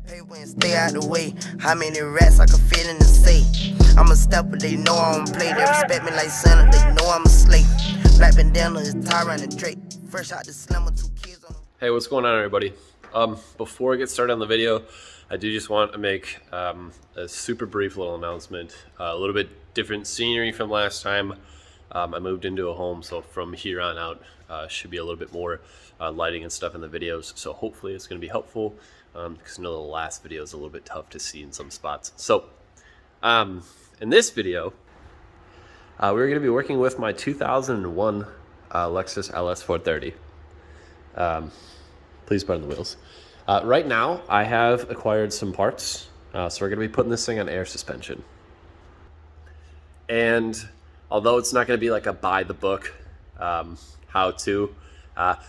Hey, when stay out the way, how many rats I can fit in the safe? I'm a stepper, they know I don't play. They respect me like Santa, they know I'm a slave. Black bandana is Tyron and Drake. Fresh out the slammer, 2 kids on. Hey, what's going on, everybody? Before I get started on the video, I do just want to make a super brief little announcement. A little bit different scenery from last time. I moved into a home, so from here on out, should be a little bit more lighting and stuff in the videos. So hopefully it's going to be helpful, because I know the last video is a little bit tough to see in some spots. So in this video, we're going to be working with my 2001 Lexus Ls430. Please pardon the wheels. Right now, I have acquired some parts, so we're going to be putting this thing on air suspension. And although it's not going to be like a by the book how-to,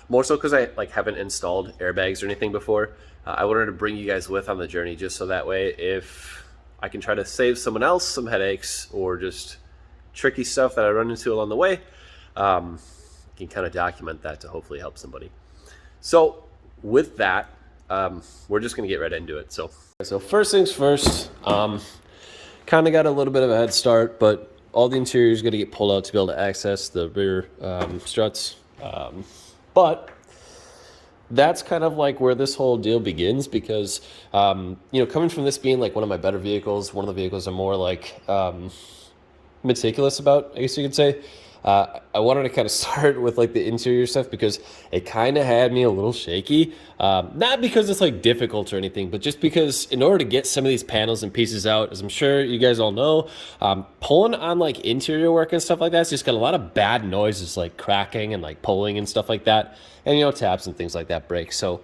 more so because I haven't installed airbags or anything before, I wanted to bring you guys with on the journey, just so that way if I can try to save someone else some headaches or just tricky stuff that I run into along the way, I can kind of document that to hopefully help somebody. So with that, we're just going to get right into it. So first things first, kind of got a little bit of a head start, but all the interior is going to get pulled out to be able to access the rear struts. But that's kind of like where this whole deal begins, because, coming from this being like one of my better vehicles, one of the vehicles I'm more like meticulous about, I guess you could say, I wanted to kind of start with like the interior stuff because it kind of had me a little shaky. Not because it's like difficult or anything, but just because in order to get some of these panels and pieces out, as I'm sure you guys all know, pulling on like interior work and stuff like that, it's just got a lot of bad noises, like cracking and like pulling and stuff like that. And, taps and things like that break. So,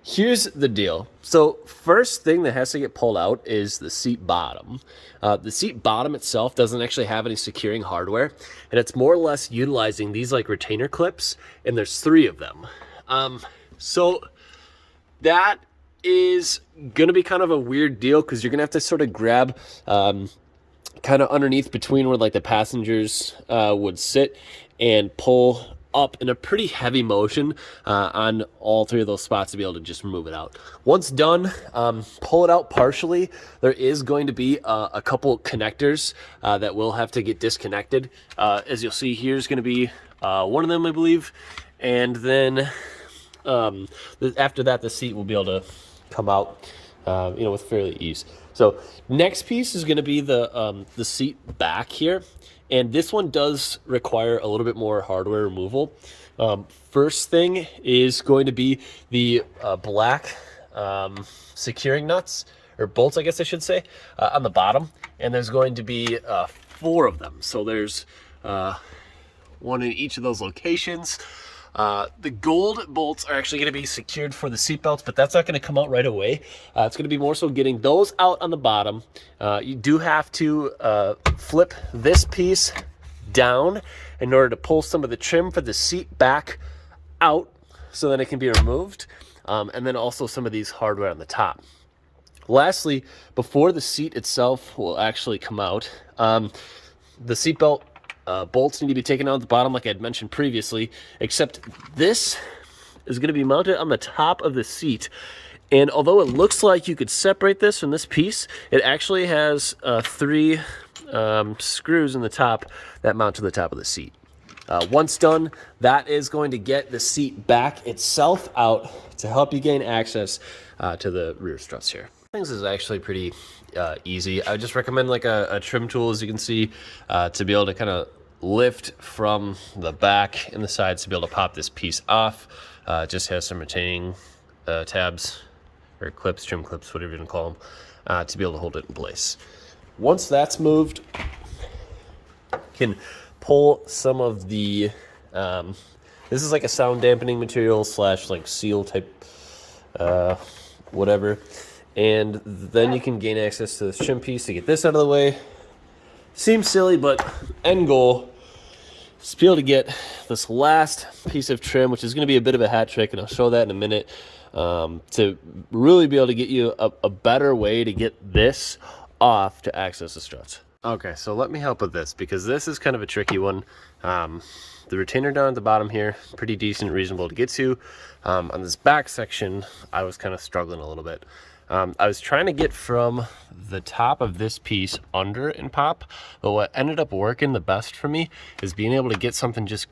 here's the deal. So first thing that has to get pulled out is the seat bottom. The seat bottom itself doesn't actually have any securing hardware, and it's more or less utilizing these like retainer clips, and there's 3 of them. So that is going to be kind of a weird deal, because you're going to have to sort of grab kind of underneath between where like the passengers would sit and pull up in a pretty heavy motion on all 3 of those spots to be able to just remove it out. Once done, pull it out partially. There is going to be a couple connectors that will have to get disconnected. As you'll see, here's going to be one of them, I believe, and then after that, the seat will be able to come out, with fairly ease. So next piece is going to be the seat back here. And this one does require a little bit more hardware removal. First thing is going to be the black securing nuts, or bolts, I guess I should say, on the bottom. And there's going to be 4 of them. So there's one in each of those locations. The gold bolts are actually going to be secured for the seat belts, but that's not going to come out right away. It's going to be more so getting those out on the bottom. You do have to flip this piece down in order to pull some of the trim for the seat back out so that it can be removed. And then also some of these hardware on the top. Lastly, before the seat itself will actually come out, the seat belt bolts need to be taken out at the bottom, like I'd mentioned previously, except this is going to be mounted on the top of the seat. And although it looks like you could separate this from this piece, it actually has 3 screws in the top that mount to the top of the seat. Once done, that is going to get the seat back itself out to help you gain access to the rear struts here. Things is actually pretty easy. I would just recommend like a trim tool, as you can see, to be able to kind of lift from the back and the sides to be able to pop this piece off. It just has some retaining tabs or clips, trim clips, whatever you want to call them, to be able to hold it in place. Once that's moved, you can pull some of the this is like a sound dampening material / like seal type whatever, and then you can gain access to this trim piece to get this out of the way. Seems silly, but end goal is to be able to get this last piece of trim, which is going to be a bit of a hat trick, and I'll show that in a minute, to really be able to get you a better way to get this off to access the struts. Okay, so let me help with this because this is kind of a tricky one. The retainer down at the bottom here, pretty decent, reasonable to get to. On this back section, I was kind of struggling a little bit. I was trying to get from the top of this piece under and pop, but what ended up working the best for me is being able to get something just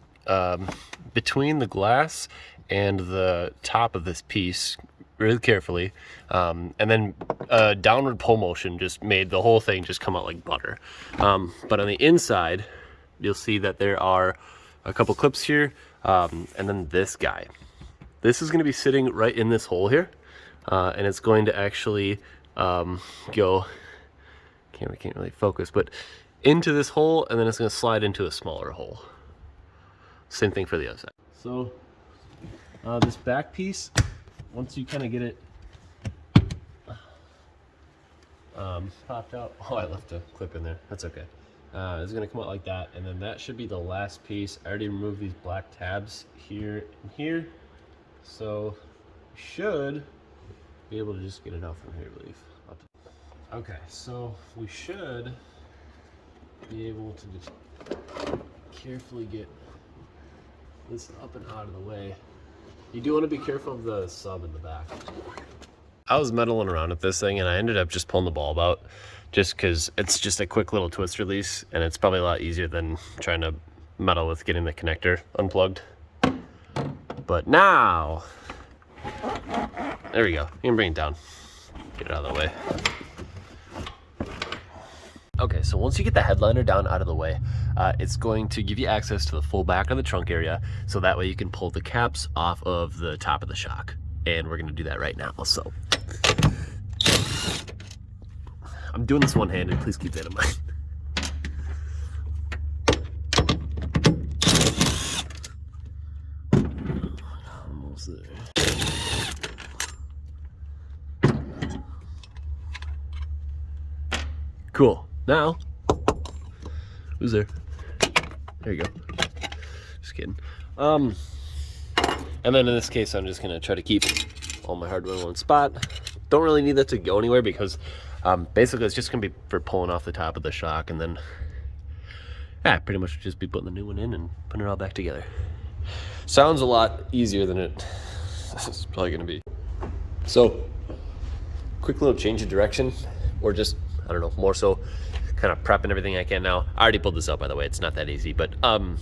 between the glass and the top of this piece really carefully, and then a downward pull motion just made the whole thing just come out like butter. But on the inside, you'll see that there are a couple clips here, and then this guy. This is going to be sitting right in this hole here, and it's going to actually go, camera can't really focus, but into this hole, and then it's going to slide into a smaller hole. Same thing for the other side. So this back piece, once you kind of get it popped out, oh, I left a clip in there, that's okay. It's gonna come out like that, and then that should be the last piece. I already removed these black tabs here and here, so we should be able to just get it out from here, I believe. Okay, so we should be able to just carefully get this up and out of the way. You do want to be careful of the sub in the back. I was meddling around with this thing and I ended up just pulling the bulb out just because it's just a quick little twist release and it's probably a lot easier than trying to meddle with getting the connector unplugged. But now, there we go. You can bring it down. Get it out of the way. Okay, so once you get the headliner down out of the way, it's going to give you access to the full back of the trunk area, so that way you can pull the caps off of the top of the shock. And we're gonna do that right now, so. I'm doing this one-handed, please keep that in mind. Almost there. Cool. Now, who's there? There you go. Just kidding. And then in this case, I'm just gonna try to keep all my hardware in one spot. Don't really need that to go anywhere because basically it's just gonna be for pulling off the top of the shock, and then pretty much just be putting the new one in and putting it all back together. Sounds a lot easier than it is probably gonna be. So, quick little change of direction, or just, I don't know, more so kind of prepping everything I can now. I already pulled this out, by the way. It's not that easy, but I'm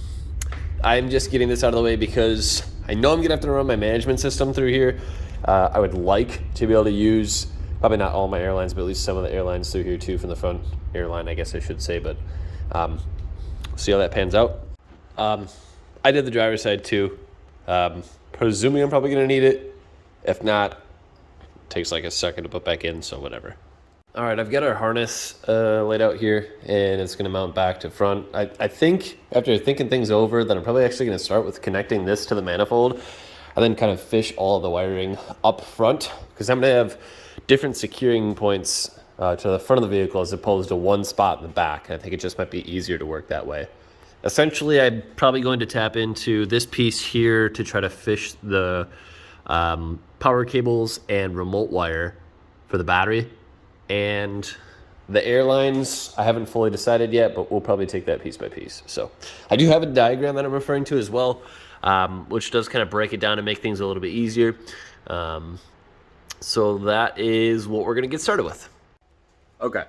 just getting this out of the way because I know I'm gonna have to run my management system through here. I would like to be able to use, probably not all my airlines, but at least some of the airlines through here too from the front. Airline, I guess I should say, but see how that pans out. I did the driver's side too. Presuming I'm probably gonna need it. If not, it takes like a second to put back in, so whatever. All right, I've got our harness laid out here, and it's gonna mount back to front. I think, after thinking things over, that I'm probably actually gonna start with connecting this to the manifold, and then kind of fish all of the wiring up front, because I'm gonna have different securing points to the front of the vehicle as opposed to one spot in the back. I think it just might be easier to work that way. Essentially, I'm probably going to tap into this piece here to try to fish the power cables and remote wire for the battery. And the airlines, I haven't fully decided yet, but we'll probably take that piece by piece. So I do have a diagram that I'm referring to as well, which does kind of break it down and make things a little bit easier. So that is what we're going to get started with. Okay,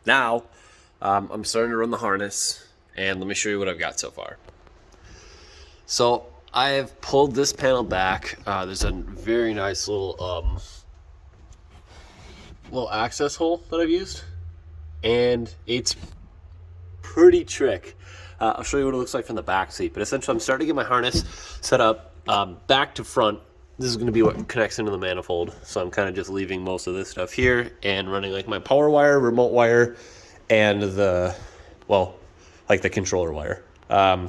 now I'm starting to run the harness, and let me show you what I've got so far. So I have pulled this panel back. There's a very nice little access hole that I've used, and it's pretty trick. I'll show you what it looks like from the back seat, but essentially I'm starting to get my harness set up back to front. This is going to be what connects into the manifold, so I'm kind of just leaving most of this stuff here and running like my power wire, remote wire, and the, well, like the controller wire. In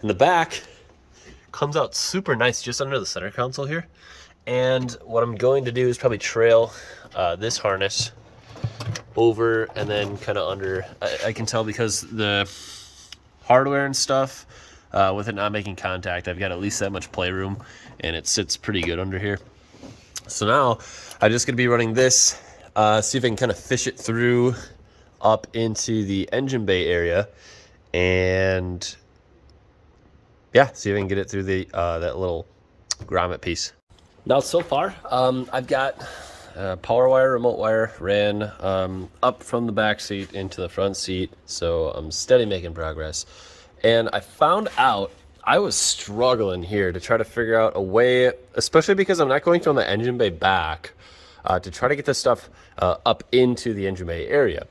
the back, comes out super nice just under the center console here. And what I'm going to do is probably trail this harness over and then kind of under. I can tell because the hardware and stuff, with it not making contact, I've got at least that much playroom, and it sits pretty good under here. So now I'm just going to be running this, see if I can kind of fish it through up into the engine bay area and yeah, see if I can get it through the that little grommet piece. Now so far, I've got power wire, remote wire ran up from the back seat into the front seat, so I'm steady making progress. And I found out I was struggling here to try to figure out a way, especially because I'm not going from the engine bay back, to try to get this stuff up into the engine bay area.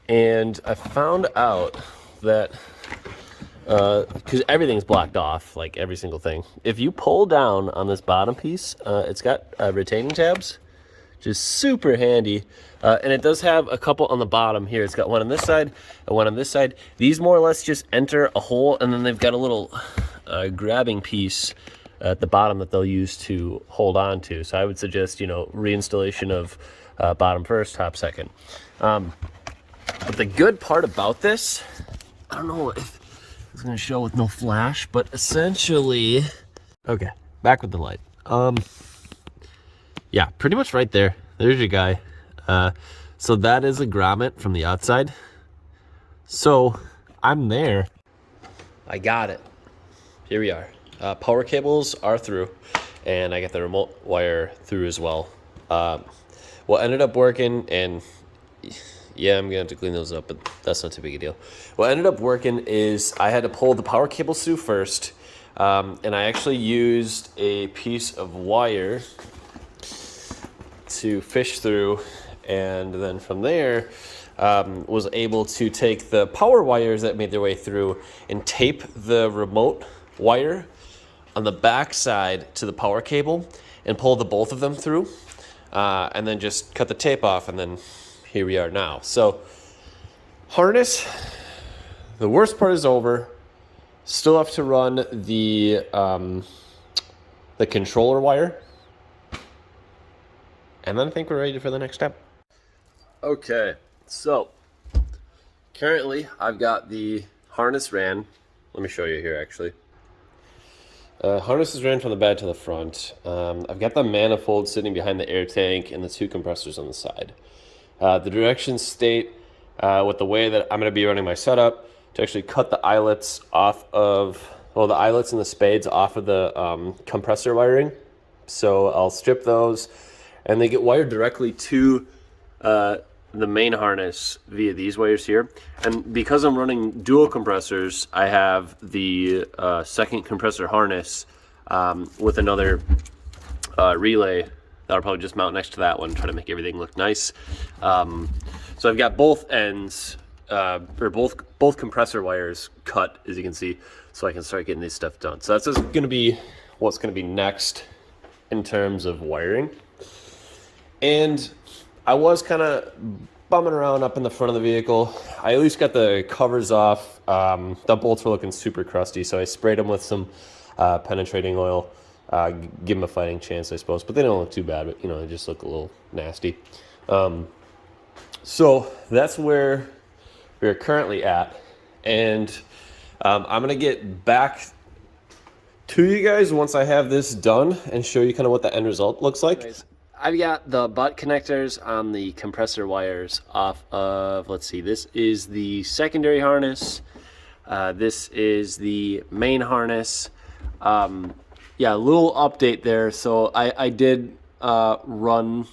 And I found out that because everything's blocked off, like every single thing. If you pull down on this bottom piece, it's got retaining tabs, which is super handy. And it does have a couple on the bottom here. It's got one on this side and one on this side. These more or less just enter a hole, and then they've got a little grabbing piece at the bottom that they'll use to hold on to. So I would suggest, you know, reinstallation of bottom first, top second. But the good part about this, I don't know if it's going to show with no flash, but essentially, okay, back with the light. Yeah, pretty much right there. There's your guy. So that is a grommet from the outside. So I'm there. I got it. Here we are. Power cables are through, and I got the remote wire through as well. What ended up working, and yeah, I'm gonna have to clean those up, but that's not too big a deal. What ended up working is I had to pull the power cables through first, and I actually used a piece of wire to fish through, and then from there was able to take the power wires that made their way through and tape the remote wire on the back side to the power cable and pull the both of them through, and then just cut the tape off, and then here we are now. So harness, the worst part is over. Still have to run the controller wire, and then I think we're ready for the next step. Okay, so currently I've got the harness ran. Let me show you here actually. Harness is ran from the back to the front. I've got the manifold sitting behind the air tank and the two compressors on the side. The directions state with the way that I'm going to be running my setup to actually cut the eyelets off of, well, the eyelets and the spades off of the compressor wiring. So I'll strip those, and they get wired directly to the main harness via these wires here. And because I'm running dual compressors, I have the second compressor harness with another relay that'll probably just mount next to that one, try to make everything look nice. So I've got both ends, or both compressor wires cut, as you can see, so I can start getting this stuff done. So that's just going to be what's going to be next in terms of wiring. And I was kind of bumming around up in the front of the vehicle. I at least got the covers off. The bolts were looking super crusty, so I sprayed them with some penetrating oil. Give them a fighting chance, I suppose. But they don't look too bad, but, you know, they just look a little nasty. So that's where we're currently at. And I'm going to get back to you guys once I have this done and show you kind of what the end result looks like. Anyways, I've got the butt connectors on the compressor wires off of, let's see, this is the secondary harness. This is the main harness. Yeah, a little update there. So I did run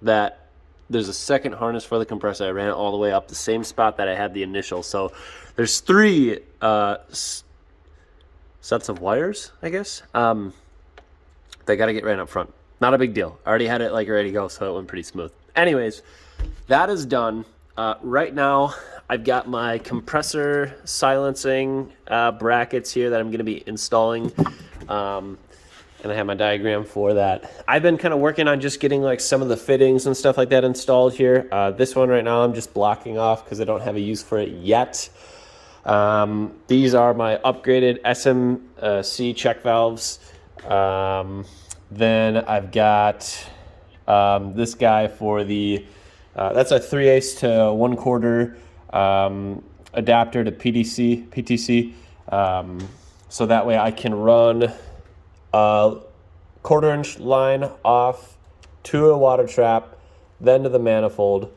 that. There's a second harness for the compressor. I ran it all the way up the same spot that I had the initial. So there's three sets of wires, I guess. They got to get ran up front. Not a big deal. I already had it like ready to go, so it went pretty smooth. Anyways, that is done. Right now, I've got my compressor silencing brackets here that I'm going to be installing. And I have my diagram for that. I've been kind of working on just getting like some of the fittings and stuff like that installed here. This one right now I'm just blocking off because I don't have a use for it yet. These are my upgraded SMC check valves. Then I've got this guy for the, that's a 3/8 to 1/4 adapter to PTC. So that way I can run a 1/4 inch line off to a water trap, then to the manifold.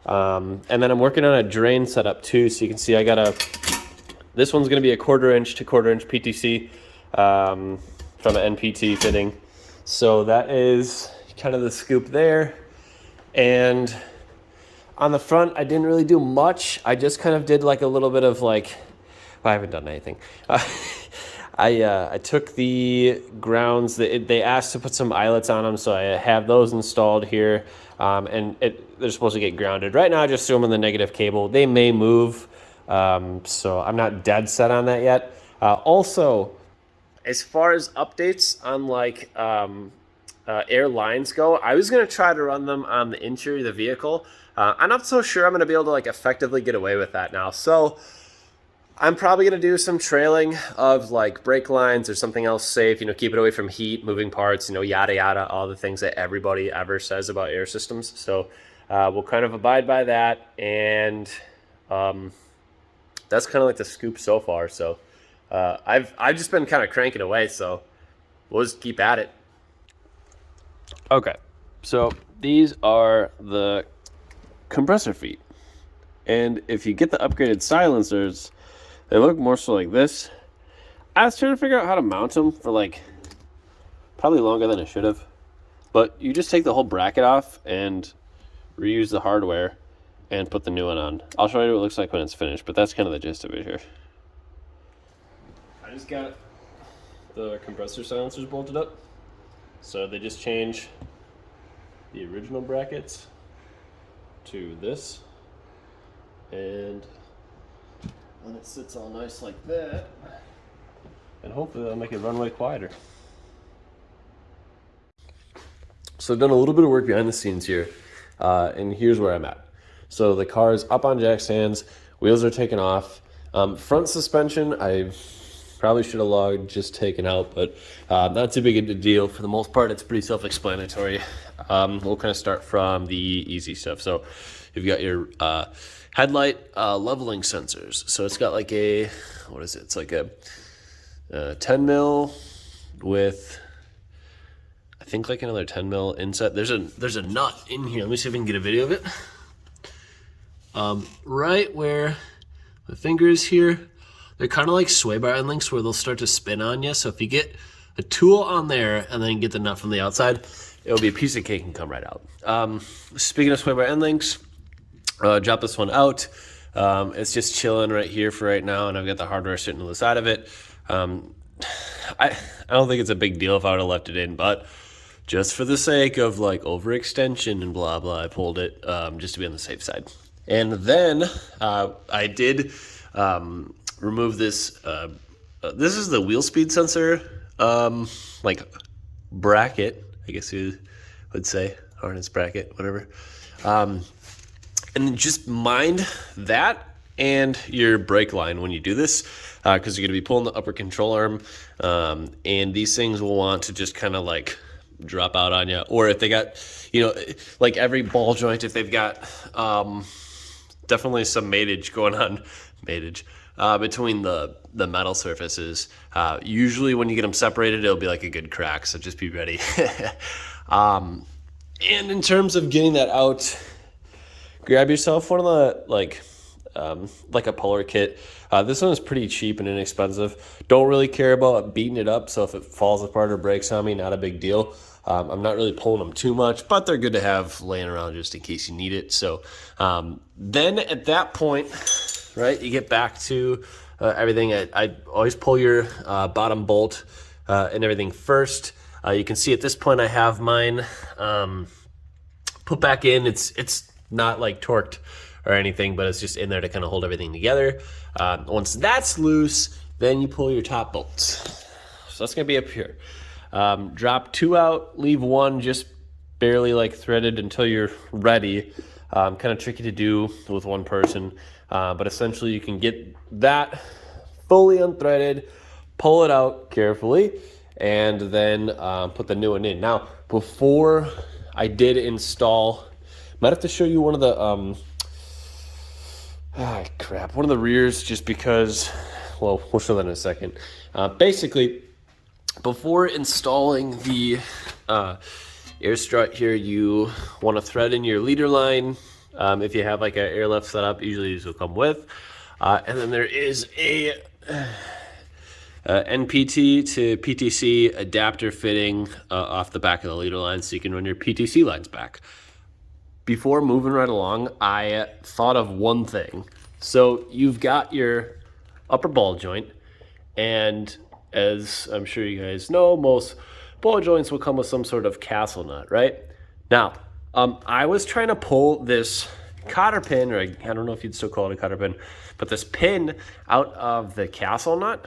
And then I'm working on a drain setup too. So you can see I got this one's going to be a 1/4 inch to 1/4 inch PTC from an NPT fitting. So that is kind of the scoop there. And on the front, I didn't really do much. I just kind of did like a little bit of like, well, I haven't done anything. I took the grounds, they asked to put some eyelets on them, so I have those installed here. And they're supposed to get grounded. Right now, I just threw them on the negative cable. They may move, so I'm not dead set on that yet. Also, as far as updates on like airlines go, I was going to try to run them on the interior of the vehicle. I'm not so sure I'm going to be able to like effectively get away with that now. So I'm probably going to do some trailing of like brake lines or something else safe, keep it away from heat, moving parts, yada, yada, all the things that everybody ever says about air systems. So we'll kind of abide by that. And that's kind of like the scoop so far. So I've just been kind of cranking away. So we'll just keep at it. Okay. So these are the compressor feet. And if you get the upgraded silencers, they look more so like this. I was trying to figure out how to mount them for like probably longer than I should have. But you just take the whole bracket off and reuse the hardware and put the new one on. I'll show you what it looks like when it's finished, but that's kind of the gist of it here. I just got the compressor silencers bolted up. So they just change the original brackets to this. And then it sits all nice like that, and hopefully that'll make it run way quieter. So I've done a little bit of work behind the scenes here, and here's where I'm at. So the car is up on jack stands, wheels are taken off. Front suspension, I probably should have logged just taken out, but not too big a deal. For the most part, it's pretty self-explanatory. We'll kind of start from the easy stuff. So you've got your headlight leveling sensors. So it's got like a, what is it? It's like a 10 mil with, I think like another 10 mil inset. There's a nut in here. Let me see if I can get a video of it. Right where my finger is here, they're kind of like sway bar end links where they'll start to spin on you. So if you get a tool on there and then get the nut from the outside, it'll be a piece of cake and come right out. Speaking of sway bar end links, drop this one out. It's just chilling right here for right now, and I've got the hardware sitting to the side of it. I don't think it's a big deal if I would have left it in, but just for the sake of like overextension and blah blah, I pulled it just to be on the safe side. And then I did remove this. This is the wheel speed sensor, like bracket, I guess you would say, harness bracket, whatever. And just mind that and your brake line when you do this, because you're going to be pulling the upper control arm, and these things will want to just kind of like drop out on you. Or if they got, like every ball joint, if they've got definitely some matage going on, between the metal surfaces. Usually when you get them separated, it'll be like a good crack, so just be ready. And in terms of getting that out, grab yourself one of the like a puller kit. This one is pretty cheap and inexpensive. Don't really care about beating it up, so if it falls apart or breaks on me, not a big deal. I'm not really pulling them too much, but they're good to have laying around just in case you need it. So then at that point, right, you get back to everything. I always pull your bottom bolt and everything first. You can see at this point I have mine put back in. It's not like torqued or anything, but it's just in there to kind of hold everything together. Once that's loose, then you pull your top bolts. So that's gonna be up here. Drop 2 out, leave 1 just barely like threaded until you're ready. Kind of tricky to do with one person, but essentially you can get that fully unthreaded, pull it out carefully, and then put the new one in. Now, before I did install, might have to show you one of the one of the rears, just because, well, we'll show that in a second. Basically, before installing the air strut here, you want to thread in your leader line If you have like an airlift setup, usually these will come with. And then there is a NPT to PTC adapter fitting off the back of the leader line so you can run your PTC lines back. Before moving right along, I thought of one thing. So you've got your upper ball joint, and as I'm sure you guys know, most ball joints will come with some sort of castle nut, right? Now, I was trying to pull this cotter pin, or I don't know if you'd still call it a cotter pin, but this pin out of the castle nut.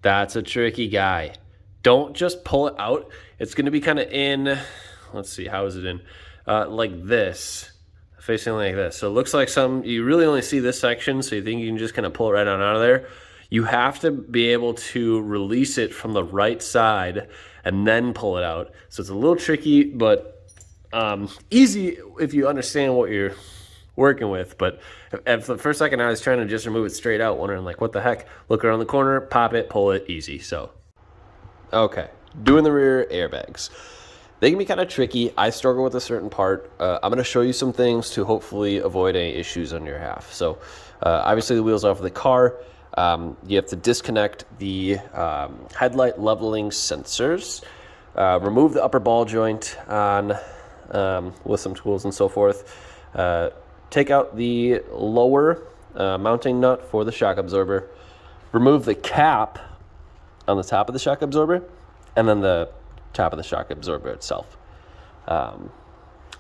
That's a tricky guy. Don't just pull it out. It's going to be kind of in, let's see, how is it in? Like this, facing like this. So it looks like you really only see this section, so you think you can just kind of pull it right on out of there. You have to be able to release it from the right side and then pull it out. So it's a little tricky, but easy if you understand what you're working with. But at the first second I was trying to just remove it straight out, wondering like, what the heck? Look around the corner, pop it, pull it, easy. So, okay, doing the rear airbags. They can be kind of tricky. I struggle with a certain part. I'm going to show you some things to hopefully avoid any issues on your half. So obviously the wheels off of the car. You have to disconnect the headlight leveling sensors, remove the upper ball joint on with some tools and so forth. Take out the lower mounting nut for the shock absorber. Remove the cap on the top of the shock absorber, and then the top of the shock absorber itself.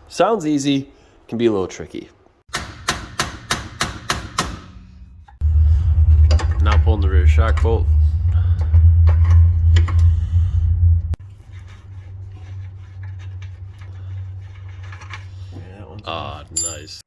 Sounds easy, can be a little tricky. Now pulling the rear shock bolt. Ah, nice.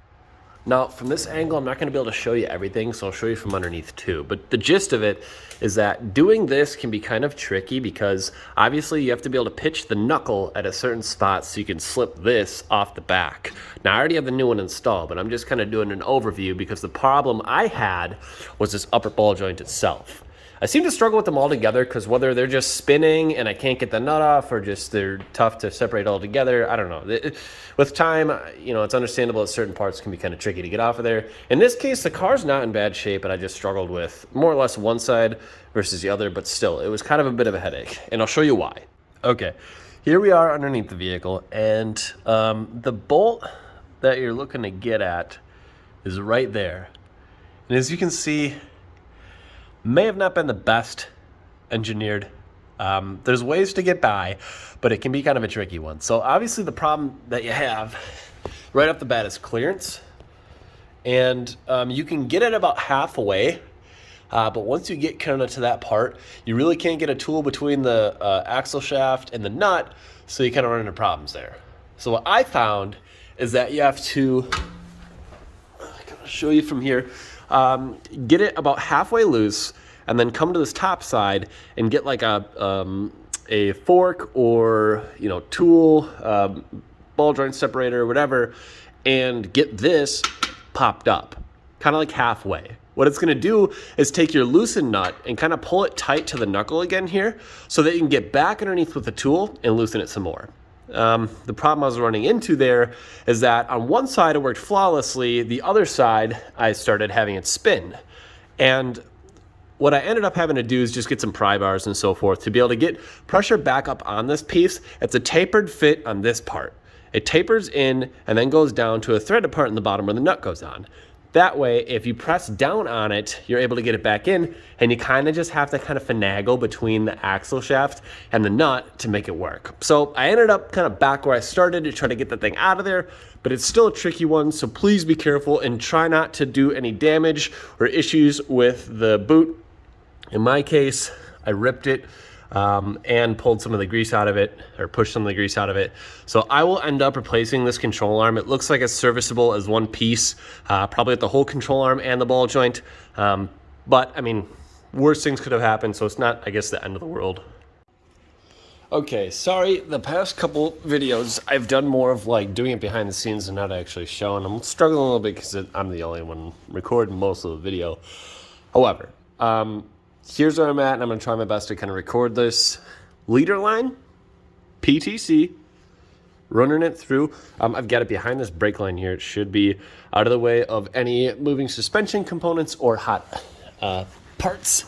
Now, from this angle, I'm not going to be able to show you everything, so I'll show you from underneath too. But the gist of it is that doing this can be kind of tricky because obviously you have to be able to pitch the knuckle at a certain spot so you can slip this off the back. Now, I already have the new one installed, but I'm just kind of doing an overview because the problem I had was this upper ball joint itself. I seem to struggle with them all together because whether they're just spinning and I can't get the nut off or just they're tough to separate all together, I don't know. With time, you know, it's understandable that certain parts can be kind of tricky to get off of there. In this case, the car's not in bad shape, but I just struggled with more or less one side versus the other, but still, it was kind of a bit of a headache, and I'll show you why. Okay, here we are underneath the vehicle, and the bolt that you're looking to get at is right there. And as you can see, may have not been the best engineered. There's ways to get by, but it can be kind of a tricky one. So obviously the problem that you have right off the bat is clearance. And you can get it about halfway, but once you get kind of to that part, you really can't get a tool between the axle shaft and the nut, so you kind of run into problems there. So what I found is that you have to, I'll show you from here, get it about halfway loose, and then come to this top side and get like a fork or tool, ball joint separator, whatever, and get this popped up, kind of like halfway. What it's going to do is take your loosened nut and kind of pull it tight to the knuckle again here, so that you can get back underneath with the tool and loosen it some more. The problem I was running into there is that on one side it worked flawlessly, the other side I started having it spin. And what I ended up having to do is just get some pry bars and so forth to be able to get pressure back up on this piece. It's a tapered fit on this part. It tapers in and then goes down to a threaded part in the bottom where the nut goes on. That way, if you press down on it, you're able to get it back in, and you kind of just have to kind of finagle between the axle shaft and the nut to make it work. So I ended up kind of back where I started to try to get the thing out of there, but it's still a tricky one, so please be careful and try not to do any damage or issues with the boot. In my case, I ripped it and pulled some of the grease out of it, or pushed some of the grease out of it. So I will end up replacing this control arm. It looks like it's serviceable as one piece, probably with the whole control arm and the ball joint. But I mean, worse things could have happened, so it's not, I guess, the end of the world. Okay, sorry, the past couple videos I've done more of like doing it behind the scenes and not actually showing. I'm struggling a little bit because I'm the only one recording most of the video. However, here's where I'm at, and I'm going to try my best to kind of record this. Leader line, PTC, running it through. I've got it behind this brake line here. It should be out of the way of any moving suspension components or hot parts.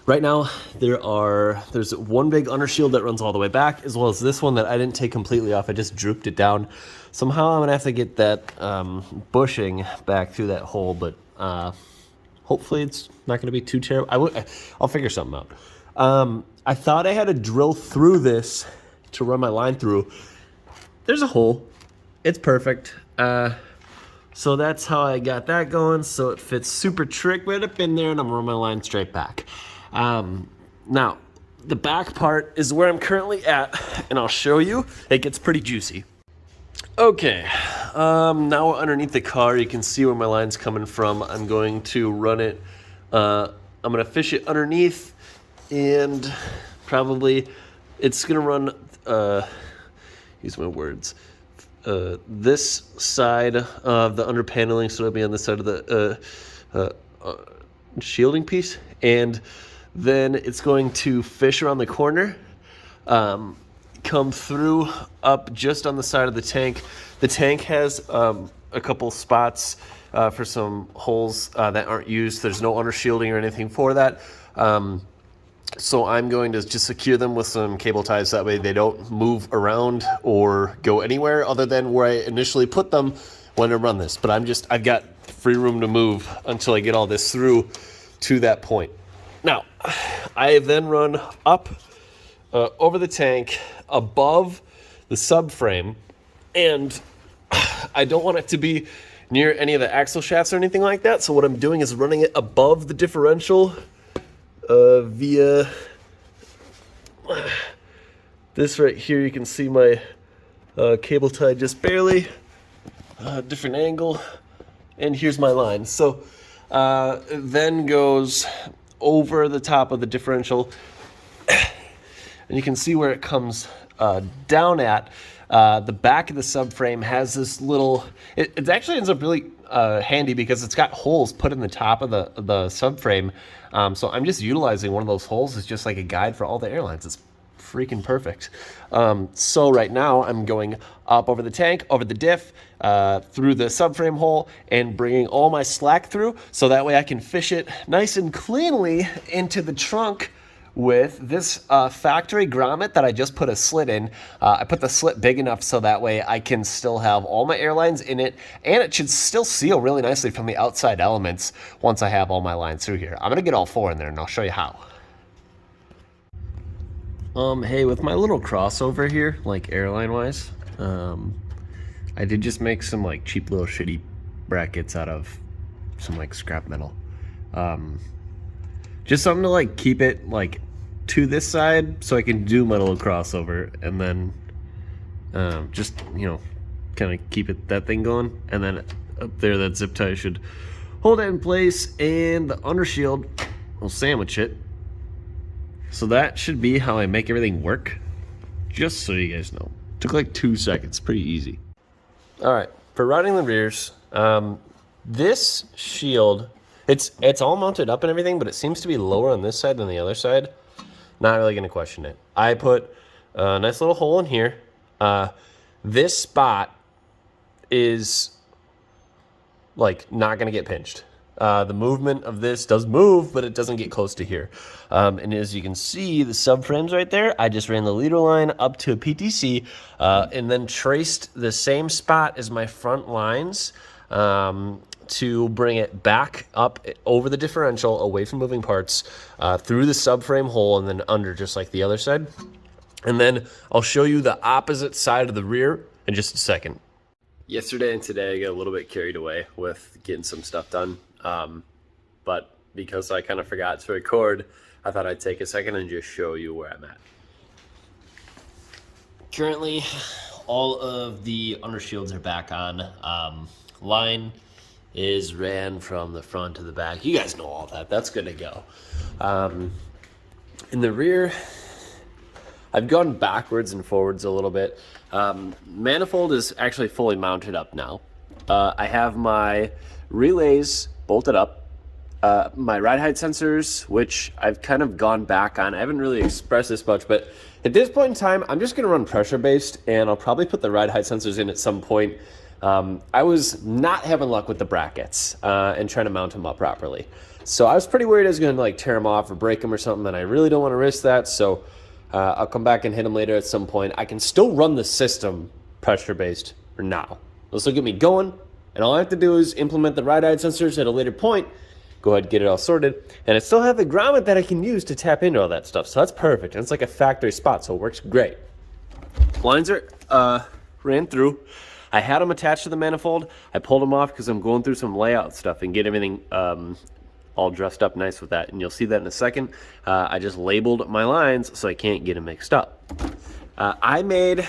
Right now, there's one big undershield that runs all the way back, as well as this one that I didn't take completely off. I just drooped it down. Somehow I'm gonna have to get that bushing back through that hole, but hopefully it's not gonna be too terrible. I'll figure something out. I thought I had to drill through this to run my line through. There's a hole. It's perfect. So that's how I got that going. So it fits super trick right up in there, and I'm gonna run my line straight back. Now, the back part is where I'm currently at, and I'll show you. It gets pretty juicy. Okay, now we're underneath the car. You can see where my line's coming from. I'm going to run it. I'm gonna fish it underneath, and probably it's gonna run. Use my words. This side of the under paneling, so it'll be on the side of the shielding piece, and then it's going to fish around the corner, come through up just on the side of the tank. The tank has a couple spots for some holes that aren't used. There's no under shielding or anything for that. So I'm going to just secure them with some cable ties. That way they don't move around or go anywhere other than where I initially put them when I run this. But I've got free room to move until I get all this through to that point. Now, I have then run up over the tank above the subframe, and I don't want it to be near any of the axle shafts or anything like that. So what I'm doing is running it above the differential via this right here. You can see my cable tie just barely, different angle, and here's my line. So it then goes over the top of the differential, and you can see where it comes down at. The back of the subframe has this little, it actually ends up really handy because it's got holes put in the top of the subframe. So I'm just utilizing one of those holes as just like a guide for all the airlines. It's freaking perfect. So right now I'm going up over the tank, over the diff, through the subframe hole, and bringing all my slack through, so that way I can fish it nice and cleanly into the trunk with this factory grommet that I just put a slit in. I put the slit big enough so that way I can still have all my airlines in it, and it should still seal really nicely from the outside elements once I have all my lines through here. I'm gonna get all four in there, and I'll show you how. Hey, with my little crossover here, like airline wise, I did just make some like cheap little shitty brackets out of some like scrap metal. Just something to like keep it like to this side so I can do my little crossover, and then just, you know, kind of keep that thing going, and then up there that zip tie should hold it in place, and the undershield will sandwich it. So that should be how I make everything work, just so you guys know. Took like 2 seconds, pretty easy. All right, for routing the rears, this shield, it's all mounted up and everything, but it seems to be lower on this side than the other side. Not really gonna question it. I put a nice little hole in here. This spot is like not gonna get pinched. The movement of this does move, but it doesn't get close to here. And as you can see, the subframes right there, I just ran the leader line up to a PTC, and then traced the same spot as my front lines to bring it back up over the differential, away from moving parts, through the subframe hole, and then under, just like the other side. And then I'll show you the opposite side of the rear in just a second. Yesterday and today I got a little bit carried away with getting some stuff done. But because I kind of forgot to record, I thought I'd take a second and just show you where I'm at. Currently, all of the undershields are back on. Line is ran from the front to the back. You guys know all that. That's good to go. In the rear, I've gone backwards and forwards a little bit. Manifold is actually fully mounted up now. I have my relays bolted up, my ride height sensors, which I've kind of gone back on. I haven't really expressed this much, but at this point in time, I'm just going to run pressure based, and I'll probably put the ride height sensors in at some point. I was not having luck with the brackets and trying to mount them up properly. So I was pretty worried I was going to like tear them off or break them or something, and I really don't want to risk that. So I'll come back and hit them later at some point. I can still run the system pressure based for now. This will get me going, and all I have to do is implement the ride height sensors at a later point. Go ahead and get it all sorted, and I still have the grommet that I can use to tap into all that stuff. So that's perfect, and it's like a factory spot, so it works great. Lines are ran through. I had them attached to the manifold. I pulled them off because I'm going through some layout stuff and get everything all dressed up nice with that, and you'll see that in a second. I just labeled my lines so I can't get them mixed up. I made,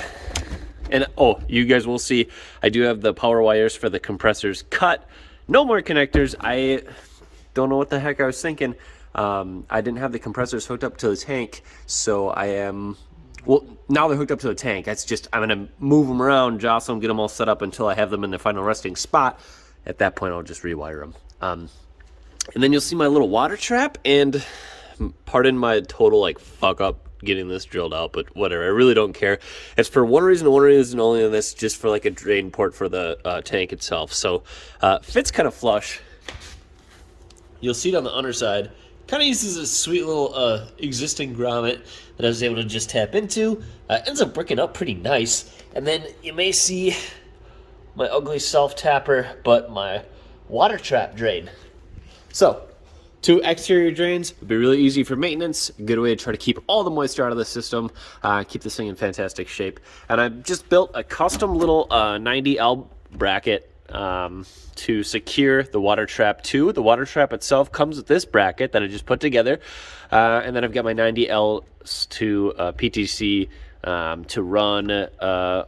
and oh, you guys will see, I do have the power wires for the compressors cut. No more connectors. I don't know what the heck I was thinking. I didn't have the compressors hooked up to the tank, so I am, well, now they're hooked up to the tank. That's just, I'm gonna move them around, jostle them, get them all set up until I have them in their final resting spot. At that point, I'll just rewire them. And then you'll see my little water trap, and pardon my total like fuck up getting this drilled out, but whatever, I really don't care. It's for one reason only, and that's just for like a drain port for the tank itself. So fits kind of flush. You'll see it on the underside. Kind of uses a sweet little existing grommet that I was able to just tap into. Ends up bricking up pretty nice. And then you may see my ugly self-tapper, but my water trap drain. So, 2 exterior drains would be really easy for maintenance. A good way to try to keep all the moisture out of the system. Keep this thing in fantastic shape. And I've just built a custom little 90L bracket to secure the water trap to. The water trap itself comes with this bracket that I just put together, and then I've got my 90Ls to PTC to run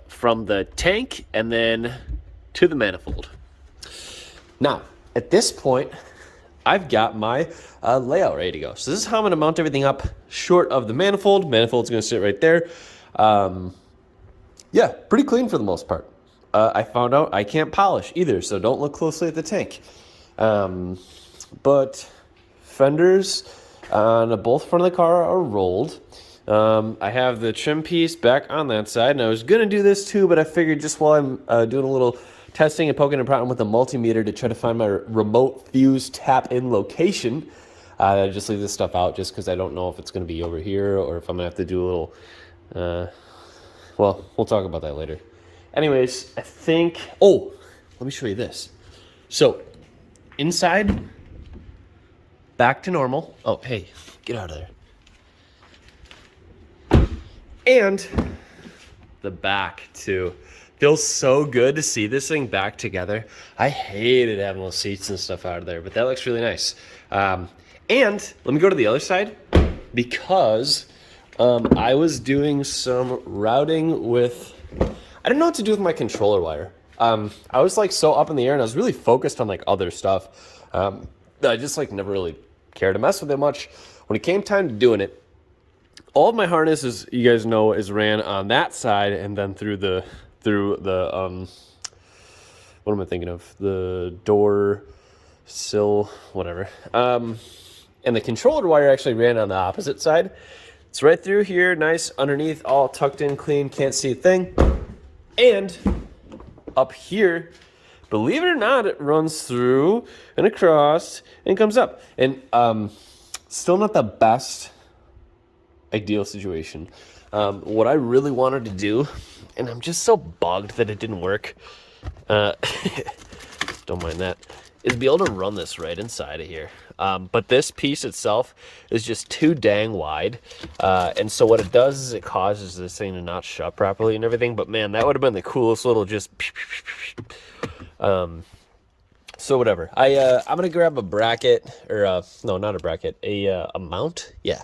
from the tank and then to the manifold. Now, at this point, I've got my layout ready to go. So this is how I'm going to mount everything up short of the manifold. Manifold's going to sit right there. Yeah, pretty clean for the most part. I found out I can't polish either, so don't look closely at the tank. But fenders on both front of the car are rolled. I have the trim piece back on that side, and I was going to do this too, but I figured just while I'm doing a little testing and poking and prodding with a multimeter to try to find my remote fuse tap-in location, I just leave this stuff out just because I don't know if it's going to be over here or if I'm going to have to do a little, well, we'll talk about that later. Anyways, I think, oh, let me show you this. So, inside, back to normal. Oh, hey, get out of there. And the back, too. Feels so good to see this thing back together. I hated having those seats and stuff out of there, but that looks really nice. And let me go to the other side, because I was doing some routing with, I didn't know what to do with my controller wire. I was like so up in the air, and I was really focused on like other stuff. That I just like never really cared to mess with it much. When it came time to doing it, all of my harness, as you guys know, is ran on that side and then through the what am I thinking of? The door sill, whatever. And the controller wire actually ran on the opposite side. It's right through here, nice underneath, all tucked in, clean, can't see a thing. And up here, believe it or not, it runs through and across and comes up. And still not the best ideal situation. What I really wanted to do, and I'm just so bugged that it didn't work, don't mind that, is be able to run this right inside of here. But this piece itself is just too dang wide. And so what it does is it causes this thing to not shut properly and everything. But man, that would have been the coolest little just... So whatever. I'm going to grab a bracket, or no, not a bracket, a mount. Yeah.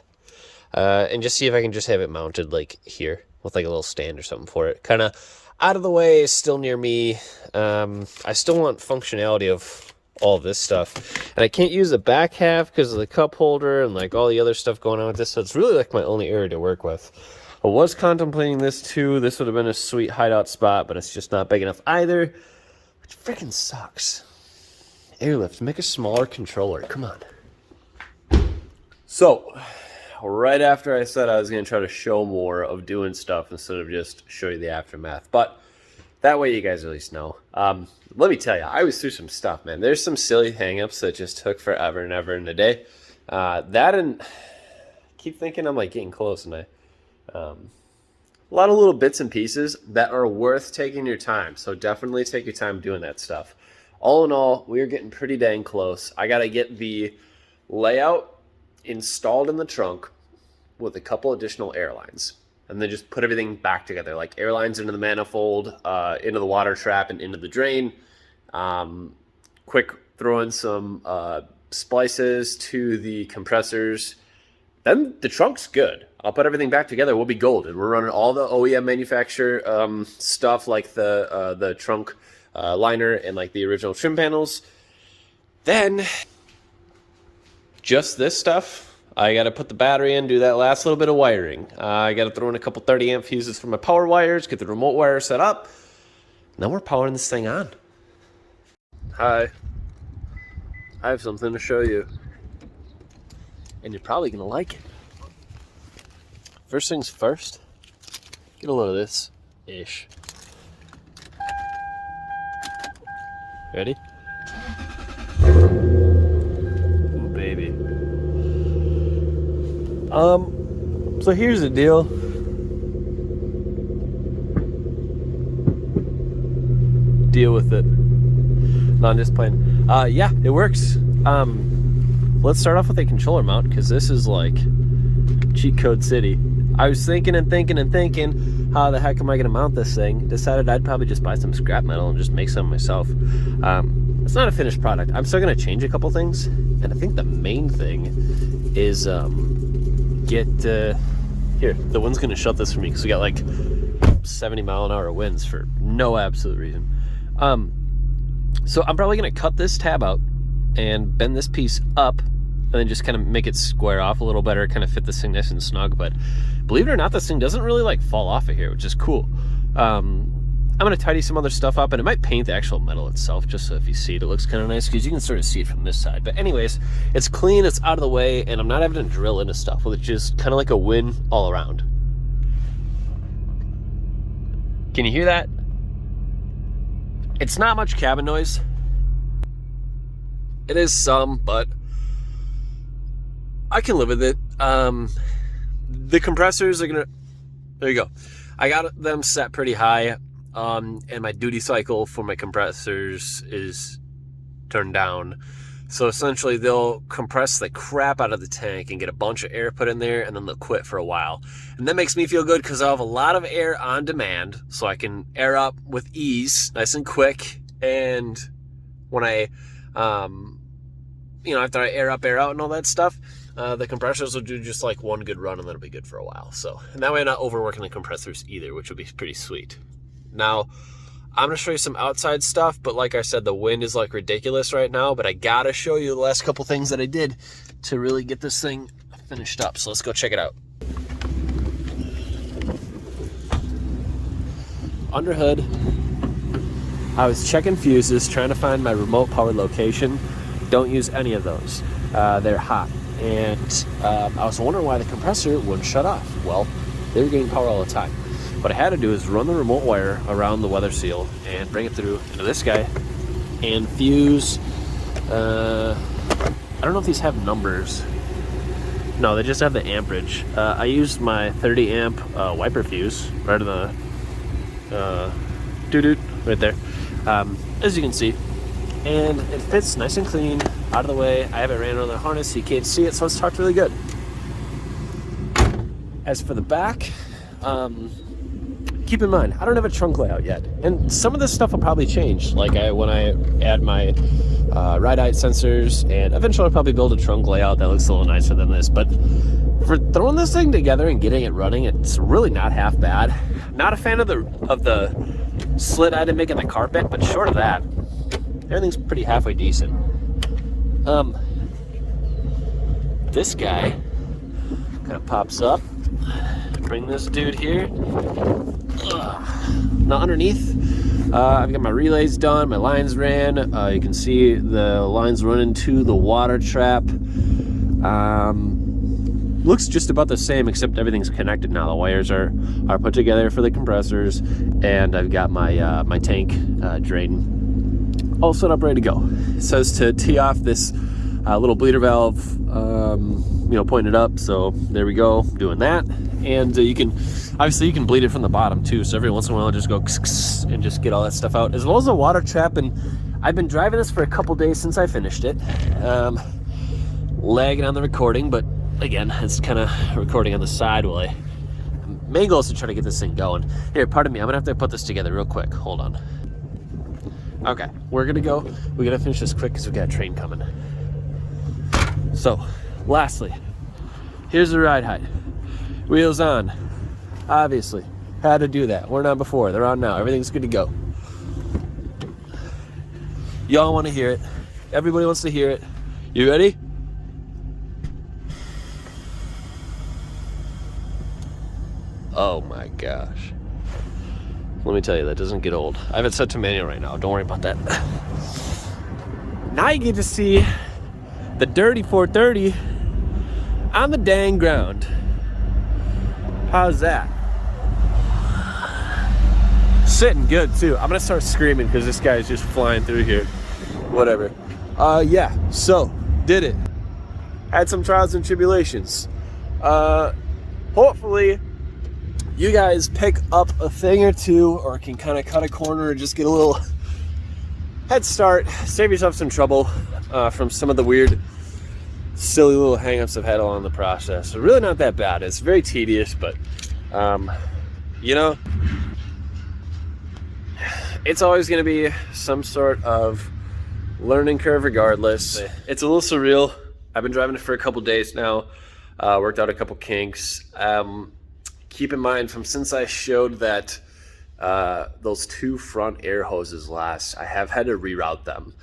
And just see if I can just have it mounted like here with like a little stand or something for it. Kind of out of the way, still near me. I still want functionality of all this stuff, and I can't use the back half because of the cup holder and like all the other stuff going on with this, so it's really like my only area to work with. I was contemplating this too. This would have been a sweet hideout spot, but it's just not big enough either, which freaking sucks. Airlift, make a smaller controller. Come on. So, right after I said I was going to try to show more of doing stuff instead of just show you the aftermath. But that way you guys at least know. Let me tell you, I was through some stuff, man. There's some silly hangups that just took forever and ever in a day. That and keep thinking I'm like getting close, and a lot of little bits and pieces that are worth taking your time. So definitely take your time doing that stuff. All in all, we are getting pretty dang close. I got to get the layout installed in the trunk with a couple additional airlines, and then just put everything back together, like airlines into the manifold, into the water trap, and into the drain. Quick throw in some splices to the compressors. Then the trunk's good. I'll put everything back together. We'll be golden. We're running all the OEM manufacturer stuff, like the trunk liner and like the original trim panels. Then just this stuff, I got to put the battery in, do that last little bit of wiring. I got to throw in a couple 30 amp fuses for my power wires, get the remote wire set up. Now we're powering this thing on. Hi. I have something to show you. And you're probably going to like it. First things first, get a load of this ish. Ready? Ooh, baby. So here's the deal. Deal with it. No, I'm just playing. Yeah, it works. Let's start off with a controller mount, because this is like cheat code city. I was thinking, how the heck am I going to mount this thing? Decided I'd probably just buy some scrap metal and just make some myself. It's not a finished product. I'm still going to change a couple things, and I think the main thing is here, the wind's going to shut this for me because we got like 70-mile-an-hour winds for no absolute reason. So I'm probably going to cut this tab out and bend this piece up, and then just kind of make it square off a little better, kind of fit this thing nice and snug. But believe it or not, this thing doesn't really like fall off of here, which is cool. I'm going to tidy some other stuff up, and it might paint the actual metal itself, just so if you see it, it looks kind of nice, because you can sort of see it from this side. But anyways, it's clean, it's out of the way, and I'm not having to drill into stuff, which is kind of like a win all around. Can you hear that? It's not much cabin noise. It is some, but I can live with it. The compressors are gonna, there you go. I got them set pretty high, and my duty cycle for my compressors is turned down. So essentially they'll compress the crap out of the tank and get a bunch of air put in there, and then they'll quit for a while. And that makes me feel good because I have a lot of air on demand, so I can air up with ease, nice and quick. And when I, after I air up, air out and all that stuff, the compressors will do just like one good run, and then it'll be good for a while. So, and that way I'm not overworking the compressors either, which will be pretty sweet. Now, I'm going to show you some outside stuff, but like I said, the wind is like ridiculous right now, but I got to show you the last couple things that I did to really get this thing finished up. So let's go check it out. Under hood, I was checking fuses, trying to find my remote power location. Don't use any of those. They're hot. And I was wondering why the compressor wouldn't shut off. Well, they were getting power all the time. What I had to do is run the remote wire around the weather seal and bring it through into this guy and fuse. I don't know if these have numbers. No, they just have the amperage. I used my 30 amp wiper fuse right in the right there, as you can see, and it fits nice and clean out of the way. I have it ran on the harness so you can't see it, so it's tucked really good. As for the back, keep in mind, I don't have a trunk layout yet, and some of this stuff will probably change, like when I add my ride height sensors, and eventually I'll probably build a trunk layout that looks a little nicer than this. But for throwing this thing together and getting it running, it's really not half bad. Not a fan of the slit I did make in the carpet, but short of that, everything's pretty halfway decent. This guy kind of pops up. Bring this dude here. Now underneath, I've got my relays done, my lines ran. You can see the lines running to the water trap. Looks just about the same, except everything's connected now. The wires are put together for the compressors, and I've got my my tank drain all set up, ready to go. It says to tee off this little bleeder valve, you know, pointed up. So there we go, doing that. And you can bleed it from the bottom too. So every once in a while, I'll just go and just get all that stuff out, as well as the water trap. And I've been driving this for a couple days since I finished it. Lagging on the recording, but again, it's kind of recording on the side while main goal is to try to get this thing going. Here, pardon me, I'm gonna have to put this together real quick. Hold on. Okay, we're gonna finish this quick because we got a train coming. So, lastly, here's the ride height. Wheels on. Obviously, had to do that. Weren't on before, they're on now. Everything's good to go. Y'all want to hear it. Everybody wants to hear it. You ready? Oh my gosh. Let me tell you, that doesn't get old. I have it set to manual right now. Don't worry about that. Now you get to see the dirty 430 on the dang ground. How's that? Sitting good too. I'm gonna start screaming because this guy's just flying through here. Whatever. Yeah, so did it. Had some trials and tribulations. Hopefully you guys pick up a thing or two, or can kind of cut a corner or just get a little head start, save yourself some trouble from some of the weird, silly little hang-ups I've had along the process. They're really not that bad. It's very tedious, but you know, it's always going to be some sort of learning curve regardless. It's a little surreal. I've been driving it for a couple days now, worked out a couple kinks. Keep in mind, from since I showed that those two front air hoses last, I have had to reroute them.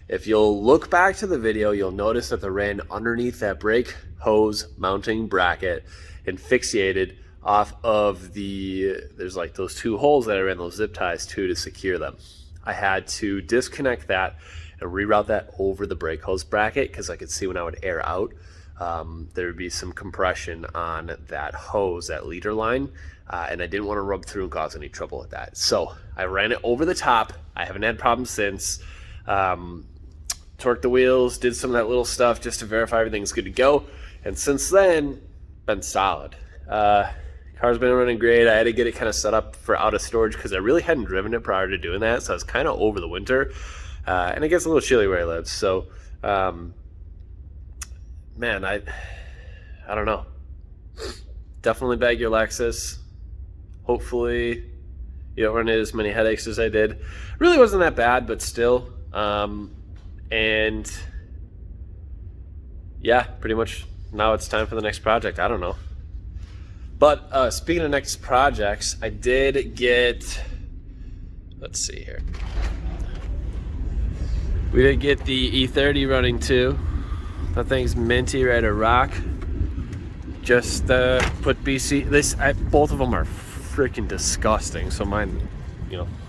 If you'll look back to the video, you'll notice that they ran underneath that brake hose mounting bracket and fixated off of there's like those two holes that I ran those zip ties to secure them. I had to disconnect that and reroute that over the brake hose bracket because I could see when I would air out, there would be some compression on that hose, that leader line, and I didn't want to rub through and cause any trouble with that. So I ran it over the top. I haven't had problems since. Torqued the wheels, did some of that little stuff just to verify everything's good to go, and since then, been solid. Car's been running great. I had to get it kind of set up for out of storage because I really hadn't driven it prior to doing that, so I was kind of over the winter, and it gets a little chilly where I live. So, man, I don't know. Definitely bag your Lexus. Hopefully, you don't run into as many headaches as I did. Really wasn't that bad, but still. And yeah, pretty much now it's time for the next project. I don't know. But speaking of next projects, I did get, let's see here. We did get the E30 running too. That thing's minty, ready to rock. Just put BC, both of them are freaking disgusting. So mind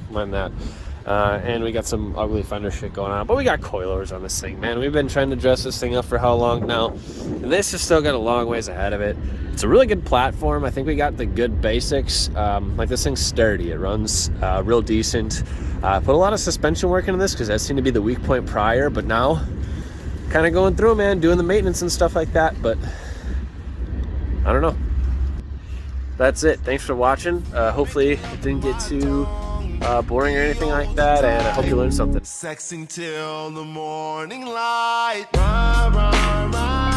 that. And we got some ugly fender shit going on, but we got coilovers on this thing, man. We've been trying to dress this thing up for how long now? And this has still got a long ways ahead of it. It's a really good platform. I think we got the good basics. Like, this thing's sturdy. It runs real decent. Put a lot of suspension work into this because that seemed to be the weak point prior, but now kind of going through, man, doing the maintenance and stuff like that. But I don't know. That's it. Thanks for watching. Hopefully it didn't get too boring or anything like that, and I hope you learned something. Sexing till the morning light. Rah, rah, rah.